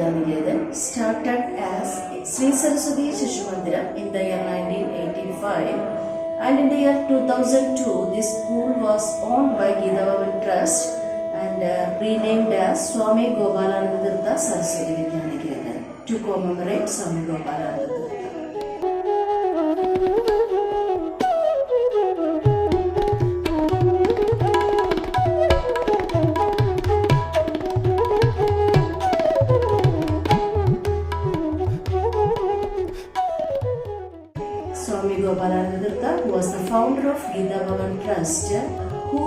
Vidyaniketan started as Sri Saraswati Shishu Mandira in the year 1985, and in the year 2002 this school was owned by Geetha Bhavan Trust and renamed as Swami Gopalananda Tirtha Saraswati Vidyaniketan to commemorate Swami Gopalananda Tirtha. Swami Gopalananda Tirtha was the founder of Geetha Bhavan Trust, who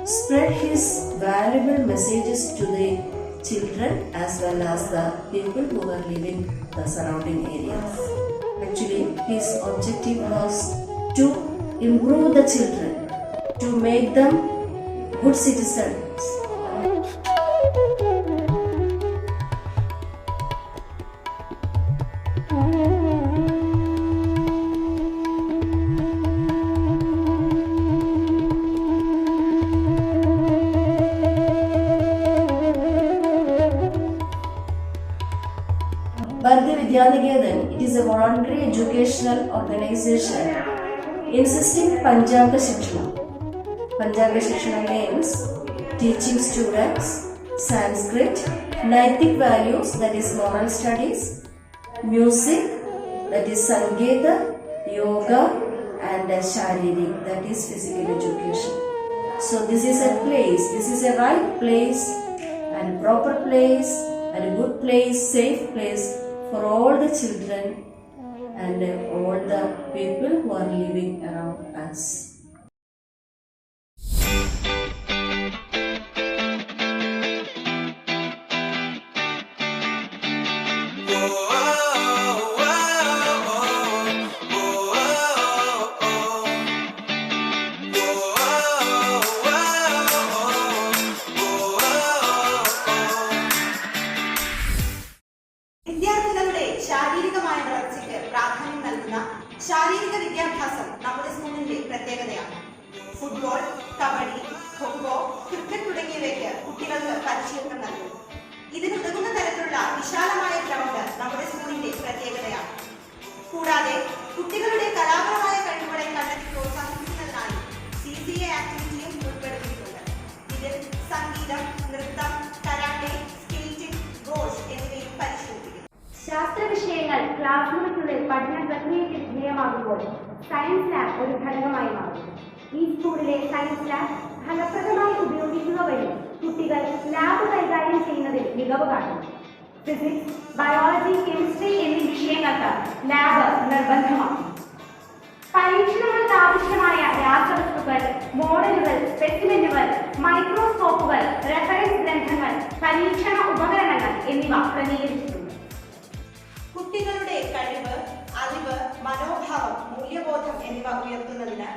spread his valuable messages to the children as well as the people who were living the surrounding areas. Actually, his objective was to improve the children, to make them good citizens. Bharati Vidyaniketan, it is a voluntary educational organization insisting Panchanga Shikshana. Panchanga Shikshana means teaching students Sanskrit, Naitik values, that is moral studies, music, that is Sangeeta, yoga, and Sharirik, that is physical education. So this is a place, this is a right place and proper place and a good place, safe place for all the children and all the people who are living around us. ശാരീരികമായ വളർച്ചയ്ക്ക് പ്രാധാന്യം നൽകുന്ന ശാരീരിക വിദ്യാഭ്യാസം നമ്മുടെ സ്കൂളിന്റെ പ്രത്യേകതയാണ്. Football, kabaddi, kho kho, cricket തുടങ്ങിയവയ്ക്ക് കുട്ടികൾക്ക് പരിശീലനം നൽകുന്നു. ഇതിനുതകുന്ന തരത്തിലുള്ള വിശാലമായ ഗ്രൗണ്ട് നമ്മുടെ സ്കൂളിന്റെ പ്രത്യേകതയാണ്. കൂടാതെ കുട്ടികളുടെ കലാപരമായ കഴിവുകളെ കണ്ടെത്തി പ്രോത്സാഹിപ്പിക്കുന്നതിനായി CCA ആക്ടിവിറ്റിയും ഉൾപ്പെടുത്തിയിട്ടുണ്ട്. ഇതിൽ സംഗീതം, നൃത്തം, കരാട്ടെ, സ്കേറ്റിംഗ്, ഗോൾഫ് എന്നിവയും പരിശീലിപ്പിക്കുന്നു. ശാസ്ത്ര വിഷയങ്ങൾ ക്ലാസ് മുറിക്കുള്ളിൽ പഠന പ്രക്രിയയ്ക്ക് വിധേയമാകുമ്പോൾ സയൻസ് ലാബ് ഒരു ഘടകമായി മാറുന്നു. ഈ സ്കൂളിലെ സയൻസ് ലാബ് ഫലപ്രദമായി ഉപയോഗിക്കുക വഴി കുട്ടികൾ ലാബ് കൈകാര്യം ചെയ്യുന്നതിൽ മികവ് കാട്ടുന്നു. ഫിസിക്സ്, ബയോളജി, കെമിസ്ട്രി എന്നീ വിഷയങ്ങൾക്ക് ലാബ് നിർബന്ധമാണ്. പരീക്ഷണങ്ങൾക്ക് ആവശ്യമായ രാസവസ്തുക്കൾ, മോഡലുകൾ, സ്പെസിമെനുകൾ, മൈക്രോസ്കോപ്പുകൾ, റെഫറൻസ് ഗ്രന്ഥങ്ങൾ, പരീക്ഷണ ഉപകരണങ്ങൾ എന്നിവ ക്രമീകരിച്ചിട്ടുണ്ട്. കുട്ടികളുടെ കഴിവ്, അറിവ്, മനോഭാവം, മൂല്യബോധം എന്നിവ ഉയർത്തുന്നതിന്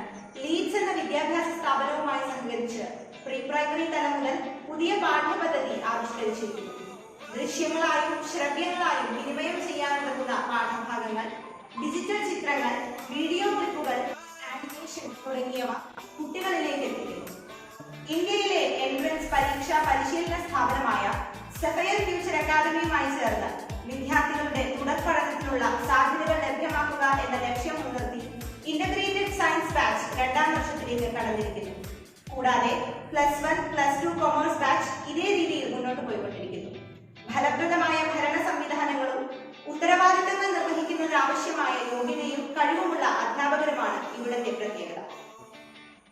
ലീഡ്സ് എന്ന വിദ്യാഭ്യാസ സ്ഥാപനവുമായി സഹകരിച്ച് പ്രീ പ്രൈമറി തലം മുതൽ പുതിയ പാഠ്യപദ്ധതി ആവിഷ്കരിച്ചിരിക്കുന്നു. ദൃശ്യങ്ങളായും ശ്രവ്യങ്ങളായും വിനിമയം ചെയ്യാനുതകുന്ന പാഠഭാഗങ്ങൾ, ഡിജിറ്റൽ ചിത്രങ്ങൾ, വീഡിയോ ക്ലിപ്പുകൾ, ആനിമേഷൻ തുടങ്ങിയവ കുട്ടികളിലേക്ക് എത്തിക്കുന്നു. ഇന്ത്യയിലെ എൻട്രൻസ് പരീക്ഷാ പരിശീലന സ്ഥാപനമായ സഫയർ ഫ്യൂച്ചർ അക്കാദമിയുമായി ചേർന്ന് വിദ്യാർത്ഥികളുടെ തുടർ പഠനത്തിനുള്ള സാധ്യതകൾ ലഭ്യമാക്കുക എന്ന ലക്ഷ്യം മുൻനിർത്തി ഇന്റഗ്രേറ്റഡ് സയൻസ് ബാച്ച് 2ാം വർഷത്തിലേക്ക് കടന്നിരിക്കുന്നു. കൂടാതെ +1, +2 കൊമേഴ്സ് ബാച്ച് ഇതേ രീതിയിൽ മുന്നോട്ട് പോയിക്കൊണ്ടിരിക്കുന്നു. ഫലപ്രദമായ ഭരണ സംവിധാനങ്ങളും ഉത്തരവാദിത്തങ്ങൾ നിർവഹിക്കുന്നതിന് ആവശ്യമായ യോഗ്യതയും കഴിവുമുള്ള അധ്യാപകരുമാണ് ഇവിടുത്തെ പ്രത്യേകത.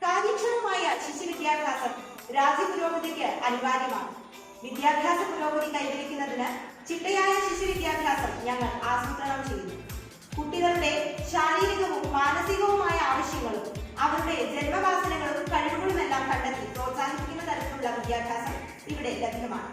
കാര്യക്ഷമമായ ശിശു വിദ്യാഭ്യാസം രാജ്യ പുരോഗതിക്ക് അനിവാര്യമാണ്. വിദ്യാഭ്യാസ പുരോഗതി കൈവരിക്കുന്നതിന് ചിട്ടയായ ശിശു വിദ്യാഭ്യാസം ഞങ്ങൾ ആസൂത്രണം ചെയ്യുന്നു. കുട്ടികളുടെ ശാരീരികവും മാനസികവുമായ ആവശ്യങ്ങളും അവരുടെ ജന്മവാസനകളും കഴിവുകളുമെല്ലാം കണ്ടെത്തി പ്രോത്സാഹിപ്പിക്കുന്ന തരത്തിലുള്ള വിദ്യാഭ്യാസം ഇവിടെ ലഭ്യമാണ്.